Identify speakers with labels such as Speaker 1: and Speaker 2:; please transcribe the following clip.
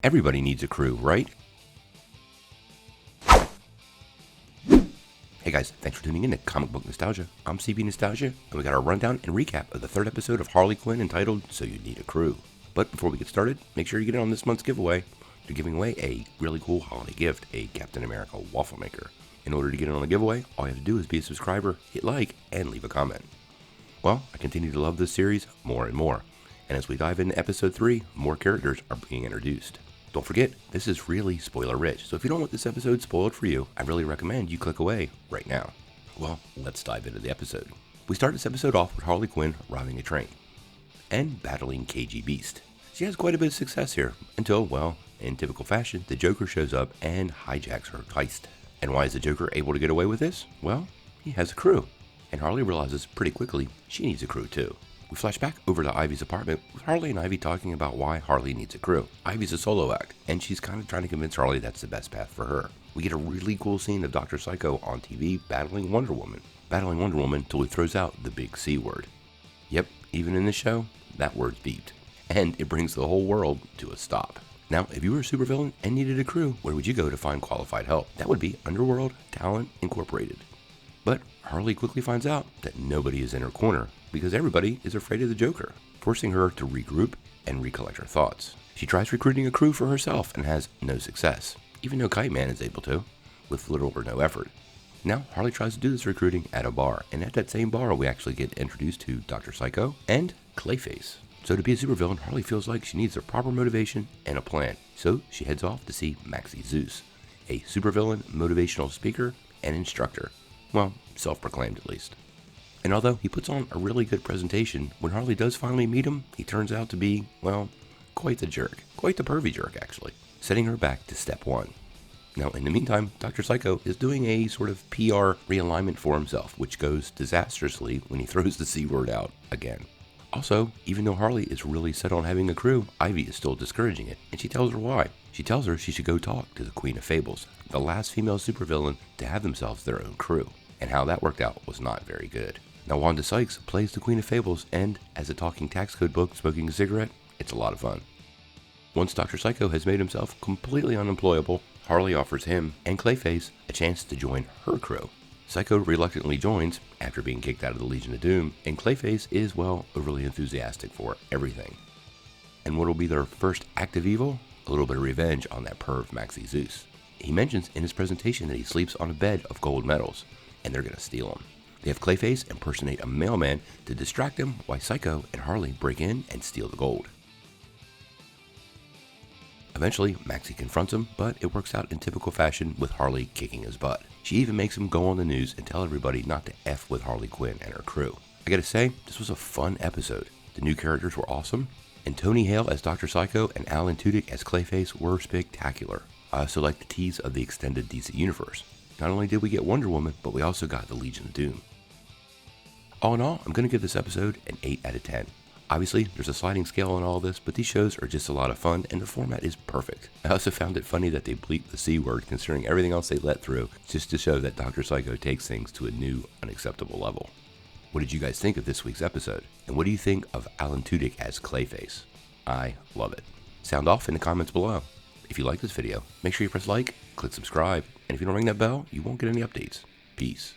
Speaker 1: Everybody needs a crew, right? Hey guys, thanks for tuning in to Comic Book Nostalgia. I'm CB Nostalgia, and we got our rundown and recap of the third episode of Harley Quinn entitled So You Need a Crew. But before we get started, make sure you get in on this month's giveaway. They're giving away a really cool holiday gift, a Captain America waffle maker. In order to get in on the giveaway, all you have to do is be a subscriber, hit like, and leave a comment. Well, I continue to love this series more and more, and as we dive into episode 3, more characters are being introduced. Don't forget, this is really spoiler rich, so if you don't want this episode spoiled for you, I really recommend you click away right now. Well, let's dive into the episode. We start this episode off with Harley Quinn robbing a train and battling KG Beast. She has quite a bit of success here until, well, in typical fashion, the Joker shows up and hijacks her heist. And why is the Joker able to get away with this? Well, he has a crew, and Harley realizes pretty quickly she needs a crew too. We flash back over to Ivy's apartment with Harley and Ivy talking about why Harley needs a crew. Ivy's a solo act, and she's kind of trying to convince Harley that's the best path for her. We get a really cool scene of Dr. Psycho on TV battling Wonder Woman till he throws out the big C word. Yep, even in this show, that word's beeped, and it brings the whole world to a stop. Now, if you were a supervillain and needed a crew, where would you go to find qualified help? That would be Underworld Talent Incorporated. But Harley quickly finds out that nobody is in her corner because everybody is afraid of the Joker, forcing her to regroup and recollect her thoughts. She tries recruiting a crew for herself and has no success, even though Kite Man is able to, with little or no effort. Now, Harley tries to do this recruiting at a bar, and at that same bar we actually get introduced to Dr. Psycho and Clayface. So to be a supervillain, Harley feels like she needs a proper motivation and a plan, so she heads off to see Maxie Zeus, a supervillain motivational speaker and instructor. Well, self-proclaimed at least. And although he puts on a really good presentation, when Harley does finally meet him, he turns out to be, well, quite the jerk. Quite the pervy jerk, actually. Setting her back to step 1. Now, in the meantime, Dr. Psycho is doing a sort of PR realignment for himself, which goes disastrously when he throws the C word out again. Also, even though Harley is really set on having a crew, Ivy is still discouraging it, and she tells her why. She tells her she should go talk to the Queen of Fables, the last female supervillain to have themselves their own crew, and how that worked out was not very good. Now, Wanda Sykes plays the Queen of Fables, and as a talking tax code book smoking a cigarette, it's a lot of fun. Once Dr. Psycho has made himself completely unemployable, Harley offers him and Clayface a chance to join her crew. Psycho reluctantly joins after being kicked out of the Legion of Doom, and Clayface is, well, overly enthusiastic for everything. And what will be their first act of evil? A little bit of revenge on that perv Maxie Zeus. He mentions in his presentation that he sleeps on a bed of gold medals, and they're going to steal him. They have Clayface impersonate a mailman to distract him while Psycho and Harley break in and steal the gold. Eventually, Maxie confronts him, but it works out in typical fashion with Harley kicking his butt. She even makes him go on the news and tell everybody not to F with Harley Quinn and her crew. I gotta say, this was a fun episode. The new characters were awesome, and Tony Hale as Dr. Psycho and Alan Tudyk as Clayface were spectacular. I also like the tease of the extended DC universe. Not only did we get Wonder Woman, but we also got the Legion of Doom. All in all, I'm going to give this episode an 8 out of 10. Obviously, there's a sliding scale on all this, but these shows are just a lot of fun, and the format is perfect. I also found it funny that they bleeped the C word, considering everything else they let through, just to show that Dr. Psycho takes things to a new, unacceptable level. What did you guys think of this week's episode? And what do you think of Alan Tudyk as Clayface? I love it. Sound off in the comments below. If you like this video, make sure you press like, click subscribe, and if you don't ring that bell, you won't get any updates. Peace.